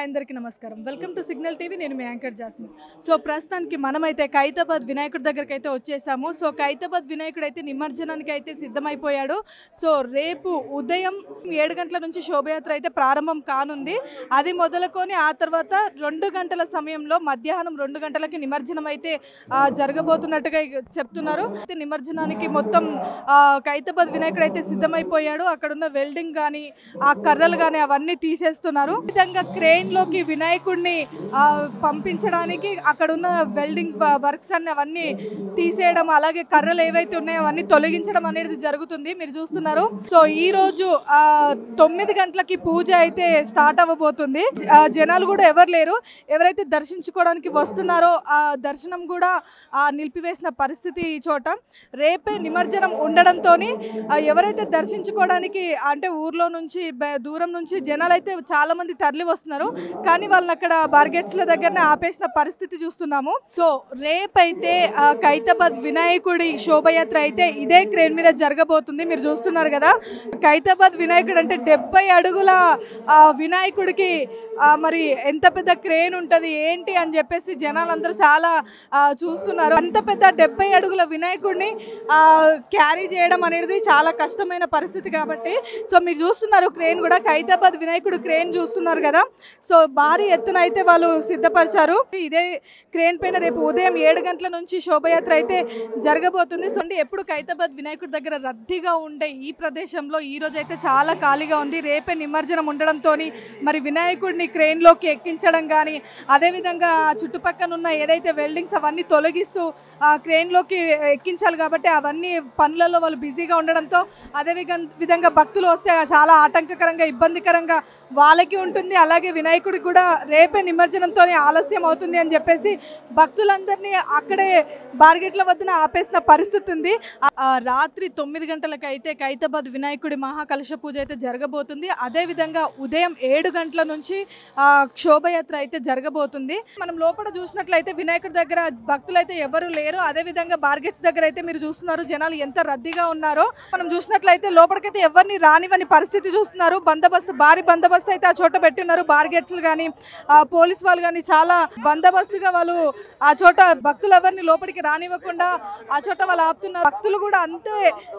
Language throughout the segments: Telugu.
అందరికీ నమస్కారం. Welcome to signal TV. నేను మీ యాంకర్ జాస్మిన్. సో ప్రస్తుతానికి మనమైతే ఖైరతాబాద్ వినాయకుడి దగ్గరికి అయితే వచ్చేసాము. సో ఖైరతాబాద్ వినాయకుడు అయితే నిమజ్జనానికి అయితే సిద్ధమైపోయాడు. సో రేపు ఉదయం 7 గంటల నుంచి శోభయాత్ర అయితే ప్రారంభం కానుంది. అది మొదలుకొని ఆ తర్వాత 2 గంటల సమయంలో మధ్యాహ్నం 2 గంటలకి నిమజ్జనం అయితే జరగబోతున్నట్టుగా చెప్తున్నారు. నిమజ్జనానికి మొత్తం ఖైరతాబాద్ వినాయకుడు అయితే సిద్ధమైపోయాడు. అక్కడున్న వెల్డింగ్ కానీ ఆ కర్రలు కానీ అవన్నీ తీసేస్తున్నారు. విధంగా క్రేన్ లోకి వినాయకుడిని పంపించడానికి అక్కడున్న వెల్డింగ్ వర్క్స్ అన్ని అవన్నీ తీసేయడం, అలాగే కర్రలు ఏవైతే ఉన్నాయో అవన్నీ తొలగించడం అనేది జరుగుతుంది. మీరు చూస్తున్నారు. సో ఈ రోజు 9 గంటలకి పూజ అయితే స్టార్ట్ అవ్వబోతుంది. జనాలు కూడా ఎవరు లేరు. ఎవరైతే దర్శించుకోవడానికి వస్తున్నారో ఆ దర్శనం కూడా నిలిపివేసిన పరిస్థితి ఈ చోట. రేపే నిమజ్జనం ఉండడంతో ఎవరైతే దర్శించుకోవడానికి అంటే ఊర్లో నుంచి దూరం నుంచి జనాలు అయితే చాలా మంది తరలి వస్తున్నారు. కానీ వాళ్ళని అక్కడ బార్గెట్స్ల దగ్గరనే ఆపేసిన పరిస్థితి చూస్తున్నాము. సో రేపైతే ఖైరతాబాద్ వినాయకుడి శోభయాత్ర అయితే ఇదే క్రేన్ మీద జరగబోతుంది. మీరు చూస్తున్నారు కదా. ఖైరతాబాద్ వినాయకుడు అంటే 70 అడుగుల వినాయకుడికి మరి ఎంత పెద్ద క్రేన్ ఉంటుంది ఏంటి అని చెప్పేసి జనాలందరూ చాలా చూస్తున్నారు. అంత పెద్ద 70 అడుగుల వినాయకుడిని క్యారీ చేయడం అనేది చాలా కష్టమైన పరిస్థితి కాబట్టి సో మీరు చూస్తున్నారు క్రేన్ కూడా ఖైరతాబాద్ వినాయకుడు క్రేన్ చూస్తున్నారు కదా. సో భారీ ఎత్తున అయితే వాళ్ళు సిద్ధపరిచారు. ఇదే క్రేన్ పైన రేపు ఉదయం 7 గంటల నుంచి శోభయాత్ర అయితే జరగబోతుంది. సో ఎప్పుడు ఖైరతాబాద్ వినాయకుడి దగ్గర రద్దీగా ఉండే ఈ ప్రదేశంలో ఈ రోజు అయితే చాలా ఖాళీగా ఉంది. రేపే నిమజ్జనం ఉండడంతో మరి వినాయకుడిని క్రేన్లోకి ఎక్కించడం కానీ అదేవిధంగా చుట్టుపక్కల ఉన్న ఏదైతే వెల్డింగ్స్ అవన్నీ తొలగిస్తూ క్రేన్లోకి ఎక్కించాలి కాబట్టి అవన్నీ పనులలో వాళ్ళు బిజీగా ఉండడంతో అదే విధంగా భక్తులు వస్తే చాలా ఆటంకకరంగా ఇబ్బందికరంగా వాళ్ళకి ఉంటుంది. అలాగే వినాయకుడికి కూడా రేపే నిమజ్జనంతో ఆలస్యం అవుతుంది అని చెప్పేసి భక్తులందరినీ అక్కడే బార్గెట్ల వద్దన ఆపేసిన పరిస్థితి ఉంది. రాత్రి 9 గంటలకు అయితే ఖైరతాబాద్ వినాయకుడి మహాకలశ పూజ అయితే జరగబోతుంది. అదేవిధంగా ఉదయం 7 గంటల నుంచి శోభయాత్ర అయితే జరగబోతుంది. మనం లోపల చూసినట్లయితే వినాయకుడి దగ్గర భక్తులు అయితే ఎవరు లేరు. అదేవిధంగా బార్గెట్స్ దగ్గర అయితే మీరు చూస్తున్నారు జనాలు ఎంత రద్దీగా ఉన్నారో. మనం చూసినట్లయితే లోపలికైతే ఎవరిని రానివని పరిస్థితి చూస్తున్నారు. భారీ బందోబస్తు అయితే ఆ చోట పెట్టిన్నారు. బార్గెట్స్ కానీ పోలీస్ వాళ్ళు కానీ చాలా బందోబస్తుగా వాళ్ళు ఆ చోట భక్తులు ఎవరిని లోపలికి రానివ్వకుండా ఆ చోట వాళ్ళు ఆపుతున్నారు. భక్తులు కూడా అంతే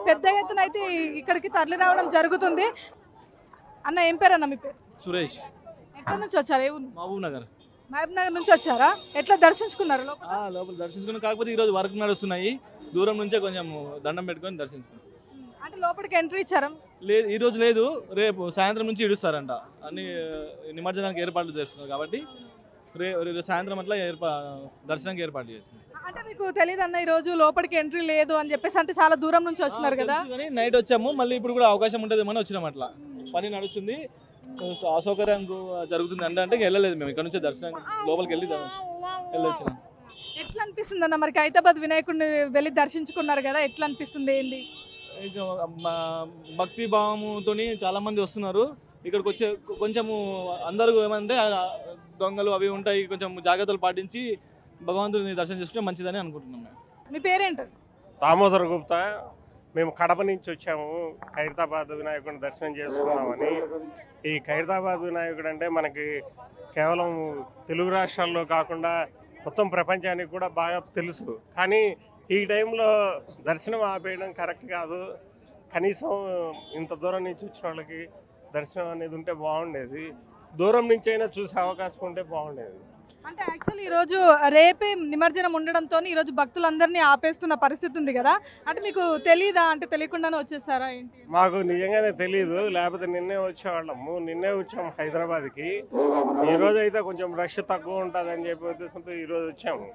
పెద్ద ఎత్తున అయితే ఇక్కడికి తరలి రావడం జరుగుతుంది. అన్న ఏం పేరు అన్న మీ పేరు? సురేష్. ఎక్కడి నుంచి వచ్చారు? మహబూబ్ నగర్ నుంచి వచ్చారా? ఎట్లా దర్శించుకున్నారు? లోపల దర్శించుకున్నాం. కాకపోతే ఈరోజు వర్క్ నడుస్తున్నాయి. దూరం నుంచే కొంచెం దండం పెట్టుకొని దర్శించుకున్నాం. అంటే లోపలికి ఎంట్రీ ఇచ్చారా? లేదు, ఈరోజు లేదు. రేపు సాయంత్రం నుంచి ఇడుస్తారంట. అన్ని నిమజ్జనానికి ఏర్పాట్లు చేస్తున్నారు కాబట్టి రేపు సాయంత్రం అట్లా దర్శనానికి ఏర్పాట్లు చేస్తుంది. అంటే మీకు తెలియదు అన్న ఈరోజు లోపలికి ఎంట్రీ లేదు అని చెప్పేసి, అంటే చాలా దూరం నుంచి వచ్చినారు కదా. కానీ నైట్ వచ్చాము, మళ్ళీ ఇప్పుడు కూడా అవకాశం ఉంటుందేమని వచ్చినాం. అట్లా పని నడుస్తుంది, అసౌకర్యం జరుగుతుంది అంటే వెళ్ళలేదు. మేము ఇక్కడ నుంచి దర్శనం లోపలికి వెళ్ళొచ్చినాం. ఎట్లా అనిపిస్తుంది అన్న మరి ఖైరతాబాద్ వినాయకుడిని వెళ్ళి దర్శించుకున్నారు కదా, ఎట్లా అనిపిస్తుంది? ఏంటి భక్తి భావముతో చాలా మంది వస్తున్నారు ఇక్కడికి వచ్చే. కొంచెము అందరూ ఏమంటే దొంగలు అవి ఉంటాయి, కొంచెం జాగ్రత్తలు పాటించి భగవంతుడిని దర్శనం చేసుకుంటే మంచిదని అనుకుంటున్నాం. మీ పేరేంటి? దామోదర్ గుప్తా. మేము కడప నుంచి వచ్చాము ఖైరతాబాద్ వినాయకుడిని దర్శనం చేసుకున్నామని. ఈ ఖైరతాబాద్ వినాయకుడు అంటే మనకి కేవలం తెలుగు రాష్ట్రాల్లో కాకుండా మొత్తం ప్రపంచానికి కూడా బాగా తెలుసు. కానీ ఈ టైంలో దర్శనం ఆపేయడం కరెక్ట్ కాదు. కనీసం ఇంత దూరం నుంచి వచ్చిన వాళ్ళకి దర్శనం అనేది ఉంటే బాగుండేది. దూరం నుంచి అయినా చూసే అవకాశం ఉంటే బాగుండేది. అంటే యాక్చువల్లీ ఈరోజు రేపే నిమజ్జనం ఉండడంతో ఈరోజు భక్తులందరినీ ఆపేస్తున్న పరిస్థితి ఉంది కదా. అంటే మీకు తెలీదా? అంటే తెలియకుండానే వచ్చేసారా ఏంటి? మాకు నిజంగానే తెలీదు, లేకపోతే నిన్నే వచ్చేవాళ్ళము. నిన్నే వచ్చాము హైదరాబాద్కి. ఈరోజు అయితే కొంచెం రష్ తక్కువ ఉంటుందని చెప్పి ఉద్దేశంతో ఈరోజు వచ్చాము.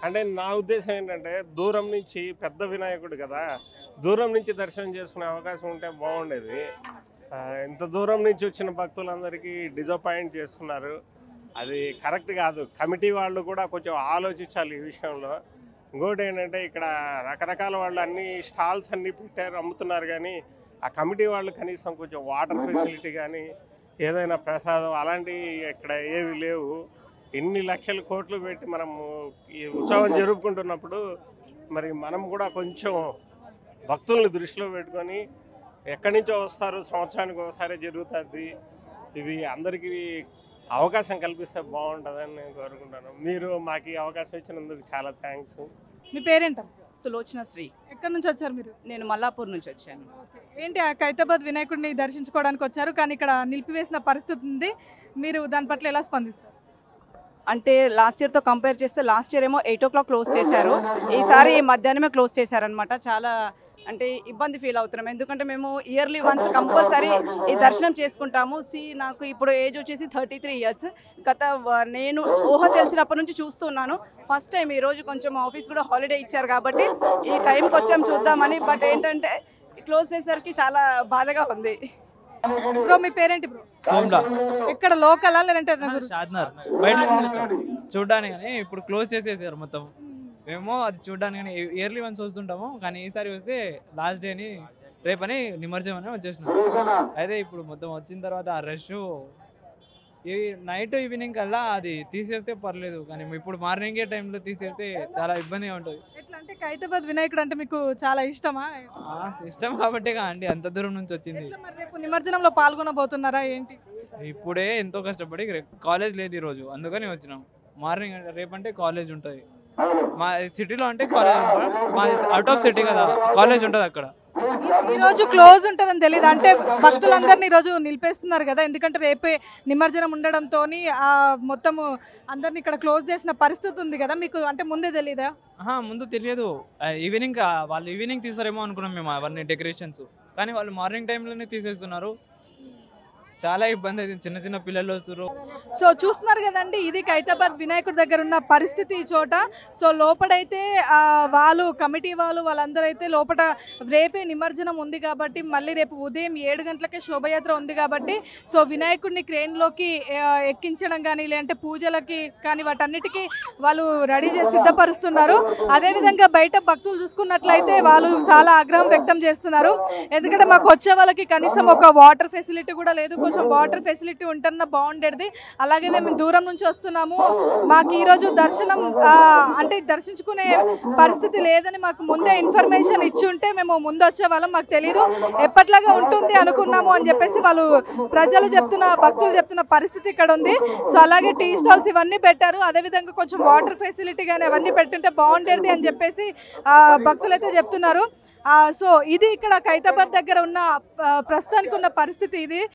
అంటే నా ఉద్దేశం ఏంటంటే దూరం నుంచి పెద్ద వినాయకుడు కదా, దూరం నుంచి దర్శనం చేసుకునే అవకాశం ఉంటే బాగుండేది. ఇంత దూరం నుంచి వచ్చిన భక్తులందరికీ డిసప్పాయింట్ చేస్తున్నారు. అది కరెక్ట్ కాదు. కమిటీ వాళ్ళు కూడా కొంచెం ఆలోచించాలి ఈ విషయంలో. ఇంకోటి ఏంటంటే ఇక్కడ రకరకాల వాళ్ళు అన్ని స్టాల్స్ అన్నీ పెట్టారు, అమ్ముతున్నారు. కానీ ఆ కమిటీ వాళ్ళు కనీసం కొంచెం వాటర్ ఫెసిలిటీ కానీ ఏదైనా ప్రసాదం అలాంటివి ఇక్కడ ఏవి లేవు. ఇన్ని లక్షల కోట్లు పెట్టి మనము ఈ ఉత్సవం జరుపుకుంటున్నప్పుడు మరి మనం కూడా కొంచెం భక్తుల్ని దృష్టిలో పెట్టుకొని, ఎక్కడి నుంచో వస్తారు, సంవత్సరానికి ఒకసారి జరుగుతుంది, ఇది అందరికీ అవకాశం కల్పిస్తే బాగుంటుందని నేను కోరుకుంటాను. మీరు మాకు ఈ అవకాశం ఇచ్చినందుకు చాలా థ్యాంక్స్. మీ పేరేంటమ్మా? సులోచన శ్రీ. ఎక్కడి నుంచి వచ్చారు మీరు? నేను మల్లాపూర్ నుంచి వచ్చాను. ఏంటి ఆ ఖైరతాబాద్ వినాయకుడిని దర్శించుకోవడానికి వచ్చారు, కానీ ఇక్కడ నిలిపివేసిన పరిస్థితి ఉంది. మీరు దాని పట్ల ఎలా స్పందిస్తారు? అంటే లాస్ట్ ఇయర్తో కంపేర్ చేస్తే లాస్ట్ ఇయర్ ఏమో 8 o'clock క్లోజ్ చేశారు, ఈసారి మధ్యాహ్నమే క్లోజ్ చేశారనమాట. చాలా అంటే ఇబ్బంది ఫీల్ అవుతున్నాం, ఎందుకంటే మేము ఇయర్లీ వన్స్ కంపల్సరీ ఈ దర్శనం చేసుకుంటాము. నాకు ఇప్పుడు ఏజ్ వచ్చేసి 33 years. నేను ఊహ తెలిసినప్పటి నుంచి చూస్తున్నాను. ఫస్ట్ టైం ఈరోజు కొంచెం ఆఫీస్ కూడా హాలిడే ఇచ్చారు కాబట్టి ఈ టైంకి వచ్చాం చూద్దామని. బట్ ఏంటంటే క్లోజ్ చేసేసరికి చాలా బాధగా ఉంది. బ్రో మీ పేరేంటి బ్రో? సోమ్లా ఇక్కడ లోకలా లేదంటే షాద్నర్ బయట చూడడానికి, కానీ ఇప్పుడు క్లోజ్ చేసేసారు మొత్తం. మేము అది చూడడానికి కానీ ఇయర్లీ వన్స్ వస్తుంటాము, కానీ ఈసారి వస్తే లాస్ట్ డే అని రేపని నిమజ్జనం అని వచ్చేసినాం. అయితే ఇప్పుడు మొత్తం వచ్చిన తర్వాత ఆ రష్ ఈ నైట్ ఈవినింగ్ కల్లా అది తీసేస్తే పర్లేదు, కానీ ఇప్పుడు మార్నింగ్ టైంలో తీసేస్తే చాలా ఇబ్బందిగా ఉంటుంది. ఎట్లా అంటే ఖైరతాబాద్ వినాయకుడు అంటే మీకు చాలా ఇష్టమా? ఇష్టం కాబట్టే అండి అంత దూరం నుంచి వచ్చింది. ఎట్లా మరి రేపు నిమజ్జనంలో పాల్గొనబోతున్నారా ఏంటి? ఇప్పుడే ఎంతో కష్టపడి కాలేజ్ లేదు ఈరోజు, అందుకని వచ్చినాం. మార్నింగ్ రేపంటే కాలేజ్ ఉంటుంది. మా సిటీలో అంటే కాలేజ్ ఉంటుంది, మాది అవుట్ ఆఫ్ సిటీ కదా, కాలేజ్ ఉంటుంది అక్కడ. ఈ రోజు క్లోజ్ ఉంటుందని తెలియదు, అంటే భక్తులందరినీ ఈరోజు నిలిపేస్తున్నారు కదా, ఎందుకంటే రేపే నిమజ్జనం ఉండడంతో మొత్తము అందరిని ఇక్కడ క్లోజ్ చేసిన పరిస్థితి ఉంది కదా, మీకు అంటే ముందే తెలీదా? ముందు తెలియదు, ఈవినింగ్ వాళ్ళు ఈవినింగ్ తీసారేమో అనుకున్నాం మేము అవన్నీ డెకరేషన్స్, కానీ వాళ్ళు మార్నింగ్ టైంలోనే తీసేస్తున్నారు. చాలా ఇబ్బంది అయితే, చిన్న చిన్న పిల్లలు వస్తారు. సో చూస్తున్నారు కదండి, ఇది ఖైరతాబాద్ వినాయకుడి దగ్గర ఉన్న పరిస్థితి ఈ చోట. సో లోపడైతే వాళ్ళు కమిటీ వాళ్ళందరూ అయితే లోపల రేపే నిమజ్జనం ఉంది కాబట్టి, మళ్ళీ రేపు ఉదయం 7 గంటలకే శోభయాత్ర ఉంది కాబట్టి, సో వినాయకుడిని క్రేన్లోకి ఎక్కించడం కానీ లేదంటే పూజలకి కానీ వాటన్నిటికీ వాళ్ళు రెడీ చేసి సిద్ధపరుస్తున్నారు. అదేవిధంగా బయట భక్తులు చూసుకున్నట్లయితే వాళ్ళు చాలా ఆగ్రహం వ్యక్తం చేస్తున్నారు, ఎందుకంటే మాకు వచ్చే వాళ్ళకి కనీసం ఒక వాటర్ ఫెసిలిటీ కూడా లేదు, కొంచెం వాటర్ ఫెసిలిటీ ఉంటన్నా బాగుండేది. అలాగే మేము దూరం నుంచి వస్తున్నాము, మాకు ఈరోజు దర్శనం అంటే దర్శించుకునే పరిస్థితి లేదని మాకు ముందే ఇన్ఫర్మేషన్ ఇచ్చి ఉంటే మేము ముందు వచ్చే వాళ్ళం, మాకు తెలీదు, ఎప్పట్లాగా ఉంటుంది అనుకున్నాము అని చెప్పేసి వాళ్ళు భక్తులు చెప్తున్న పరిస్థితి ఇక్కడ ఉంది. సో అలాగే టీ స్టాల్స్ ఇవన్నీ పెట్టారు, అదేవిధంగా కొంచెం వాటర్ ఫెసిలిటీ కానీ అవన్నీ పెట్టుంటే బాగుండేది అని చెప్పేసి భక్తులు అయితే చెప్తున్నారు. సో ఇది ఇక్కడ ఖైరతాబాద్ దగ్గర ఉన్న ప్రస్తుతానికి ఉన్న పరిస్థితి ఇది.